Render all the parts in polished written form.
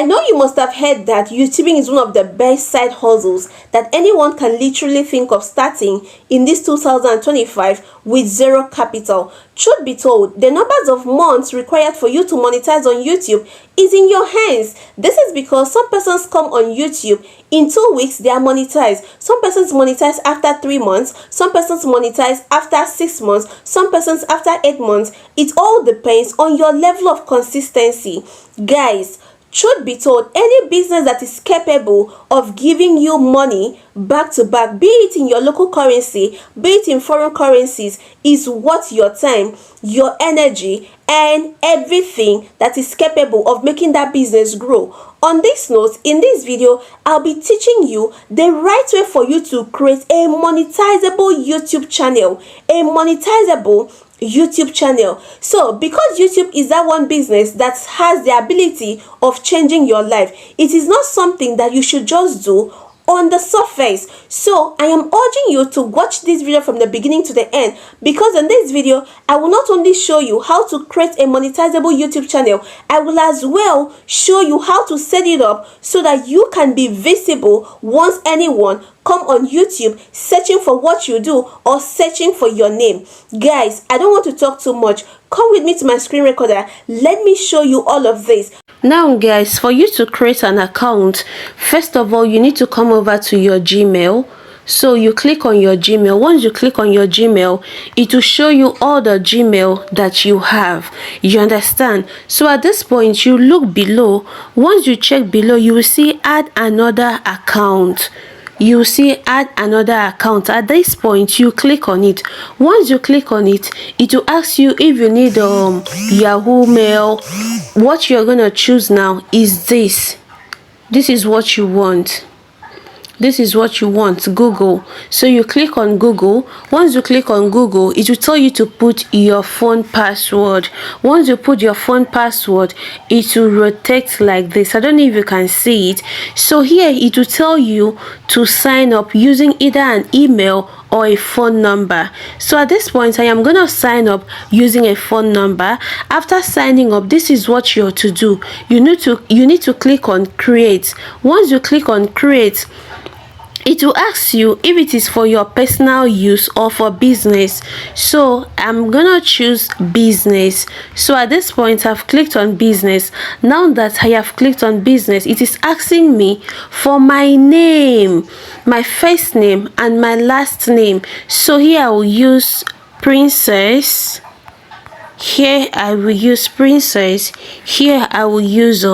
know you must have heard that YouTubing is one of the best side hustles that anyone can literally think of starting in this 2025 with zero capital. Truth be told, the numbers of months required for you to monetize on YouTube is in your hands. This is because some persons come on YouTube in 2 weeks, they are monetized. Some persons monetize after 3 months, some persons monetize after 6 months, some persons after 8 months. It all depends on your level of consistency. Guys, truth be told, any business that is capable of giving you money back to back, be it in your local currency, be it in foreign currencies, is worth your time, your energy, and everything that is capable of making that business grow. On this note, in this video, I'll be teaching you the right way for you to create a monetizable YouTube channel. So because YouTube is that one business that has the ability of changing your life, it is not something that you should just do on the surface. So I am urging you to watch this video from the beginning to the end, because in this video I will not only show you how to create a monetizable YouTube channel, I will as well show you how to set it up so that you can be visible once anyone come on YouTube searching for what you do or searching for your name. Guys, I don't want to talk too much. Come with me to my screen recorder. Let me show you all of this. Now guys, for you to create an account, first of all you need to come over to your Gmail. So you click on your Gmail. Once you click on your Gmail, it will show you all the Gmail that you have. You understand? So at this point, you look below. Once you check below, you will see add another account. You see add another account. At this point, you click on it. Once you click on it, it will ask you if you need Yahoo Mail. What you're gonna choose now is this. This is what you want. This is what you want, Google. So you click on Google. Once you click on Google, it will tell you to put your phone password. Once you put your phone password, it will rotate like this. I don't know if you can see it. So here it will tell you to sign up using either an email or a phone number. So at this point, I am gonna sign up using a phone number. After signing up, this is what you're to do. You need to click on create. Once you click on create, it will ask you if it is for your personal use or for business. So I'm gonna choose business. So at this point, I've clicked on business. Now that I have clicked on business, it is asking me for my name, my first name and my last name. So here I will use Princess. Here I will use Princess. Here I will use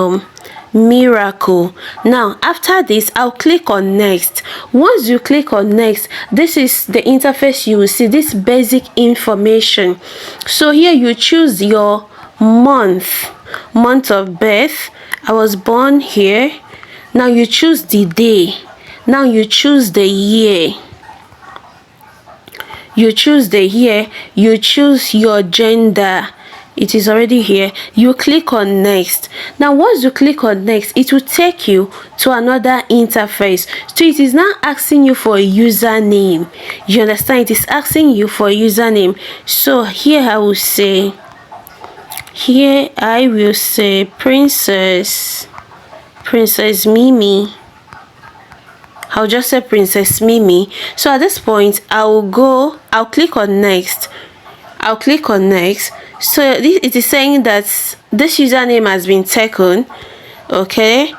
Miracle. Now after this, I'll click on next. Once you click on next, this is the interface. You will see this basic information. So here you choose your month of birth. I was born here. Now you choose the day. Now you choose the year. You choose the year. You choose your gender. It is already here. You click on next. Now once you click on next, it will take you to another interface. So it is now asking you for a username. You understand? It is asking you for a username. So here I will say Princess Mimi. I'll just say Princess Mimi. So at this point, I'll click on next. I'll click on next. So it is saying that this username has been taken. Okay,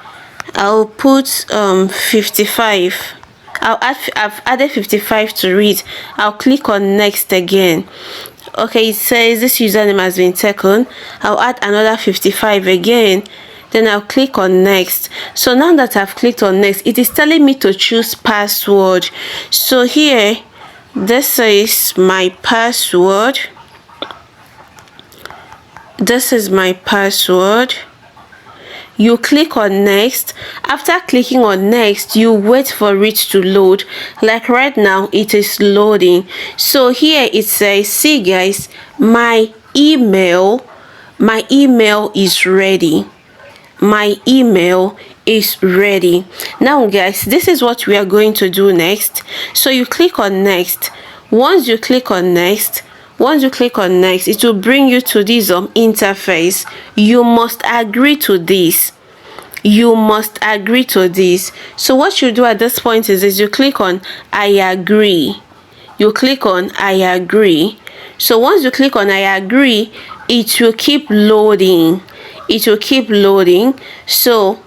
I'll put 55. I've added 55 to it. I'll click on next again. Okay, it says this username has been taken. I'll add another 55 again. Then I'll click on next. So now that I've clicked on next, it is telling me to choose password. So here, this is my password. This is my password. You click on next. After clicking on next, you wait for it to load. Like right now, it is loading. So here it says, see guys, my email is ready. My email is ready. Now guys, this is what we are going to do next. So you click on next. Once you click on next, it will bring you to this interface. You must agree to this. You must agree to this. So what you do at this point is you click on I agree. You click on I agree. So once you click on I agree, it will keep loading. It will keep loading. So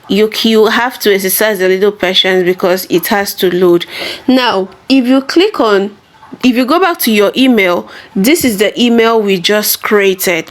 you have to exercise a little patience because it has to load. Now if you go back to your email, this is the email we just created.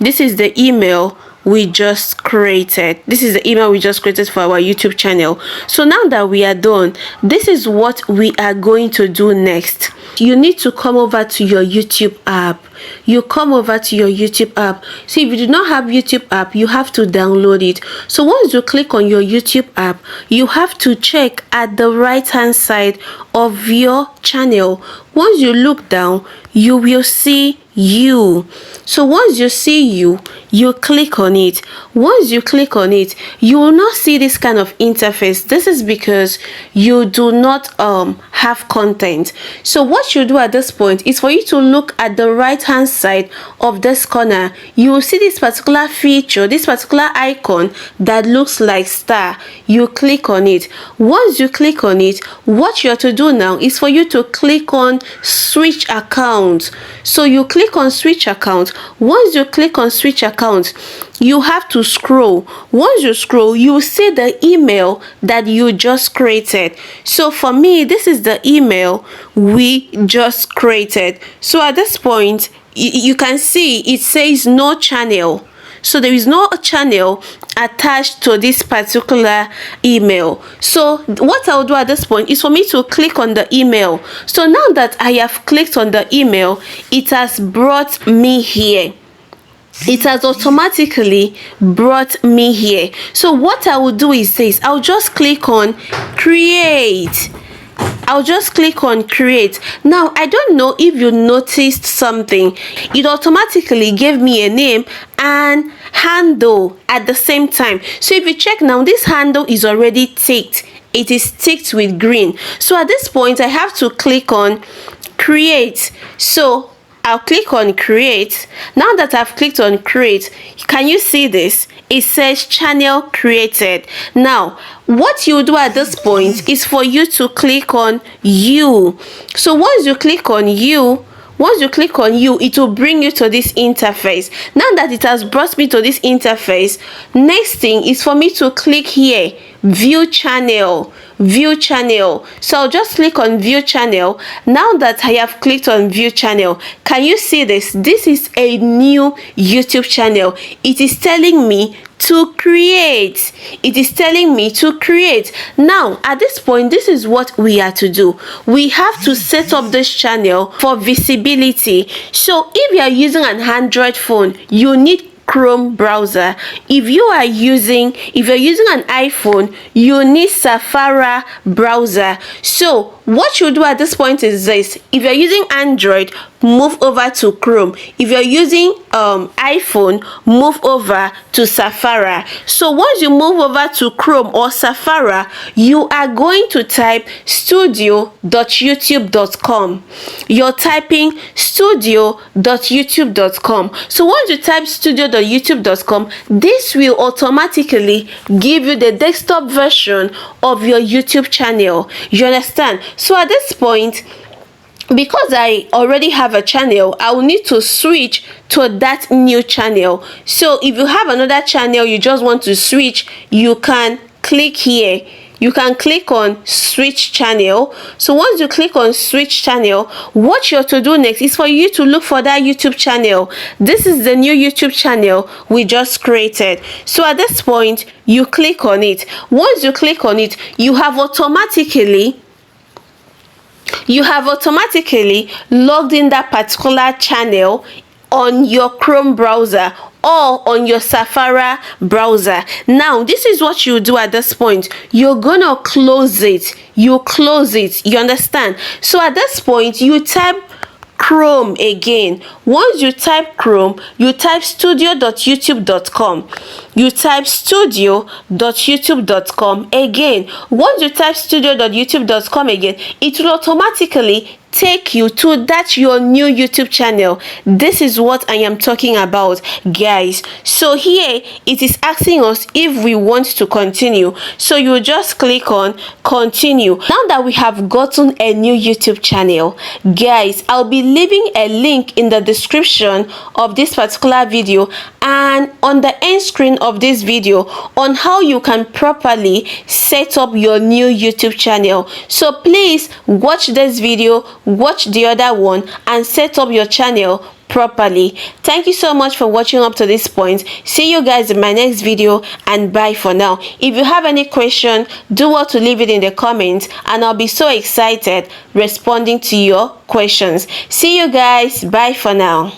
This is the email we just created. This is the email we just created for our YouTube channel. So now that we are done, this is what we are going to do next. You need to come over to your YouTube app. You come over to your YouTube app. So if you do not have YouTube app, you have to download it. So once you click on your YouTube app, you have to check at the right hand side of your channel. Once you look down, you will see you. So once you see you click on it. Once you click on it, you will not see this kind of interface. This is because you do not have content. So what you do at this point is for you to look at the right hand side of this corner. You will see this particular feature, this particular icon that looks like star. You click on it. Once you click on it, what you have to do now is for you to click on switch account. So you click on switch account. Once you click on switch account, you have to scroll. Once you scroll, you will see the email that you just created. So for me, this is the email we just created. So at this point, you can see it says no channel. So there is no channel attached to this particular email. So what I'll do at this point is for me to click on the email. So now that I have clicked on the email, it has brought me here. It has automatically brought me here. So what I will do is this. I'll just click on create. I'll just click on create. Now I don't know if you noticed something. It automatically gave me a name and handle at the same time. So if you check now, this handle is already ticked. It is ticked with green. So at this point I have to click on create. So I'll click on create. Now that I've clicked on create, can you see this? It says channel created. Now what you do at this point is for you to click on you. So once you click on you, it will bring you to this interface. Now that it has brought me to this interface, next thing is for me to click here, view channel. So I'll just click on view channel. Now that I have clicked on view channel, can you see this? This is a new YouTube channel. It is telling me to create. Now at this point, this is what we are to do. We have to set up this channel for visibility. So if you are using an Android phone, you need Chrome browser. If you're using an iPhone, you need Safari browser. So what you do at this point is this. If you're using Android, move over to Chrome. If you're using iPhone, move over to Safari. So once you move over to Chrome or Safari, you are going to type studio.youtube.com. You're typing studio.youtube.com. So once you type studio.youtube.com, this will automatically give you the desktop version of your YouTube channel. You understand? So at this point, because I already have a channel, I will need to switch to that new channel. So if you have another channel you just want to switch, you can click here. You can click on switch channel. So once you click on switch channel, what you're to do next is for you to look for that YouTube channel. This is the new YouTube channel we just created. So at this point, you click on it. Once you click on it, you have automatically logged in that particular channel on your Chrome browser or on your Safari browser. Now this is what you do at this point. You're gonna close it. You understand? So at this point, you type Chrome again. Once you type Chrome, you type studio.youtube.com. You type studio.youtube.com again. Once you type studio.youtube.com again, it will automatically take you to that your new YouTube channel. This is what I am talking about, guys. So here it is asking us if we want to continue, so you just click on continue. Now that we have gotten a new YouTube channel, guys, I'll be leaving a link in the description of this particular video and on the end screen of this video on how you can properly set up your new YouTube channel. So please watch this video, watch the other one, and set up your channel properly. Thank you so much for watching up to this point. See you guys in my next video, and bye for now. If you have any question, do what to leave it in the comments, and I'll be so excited responding to your questions. See you guys. Bye for now.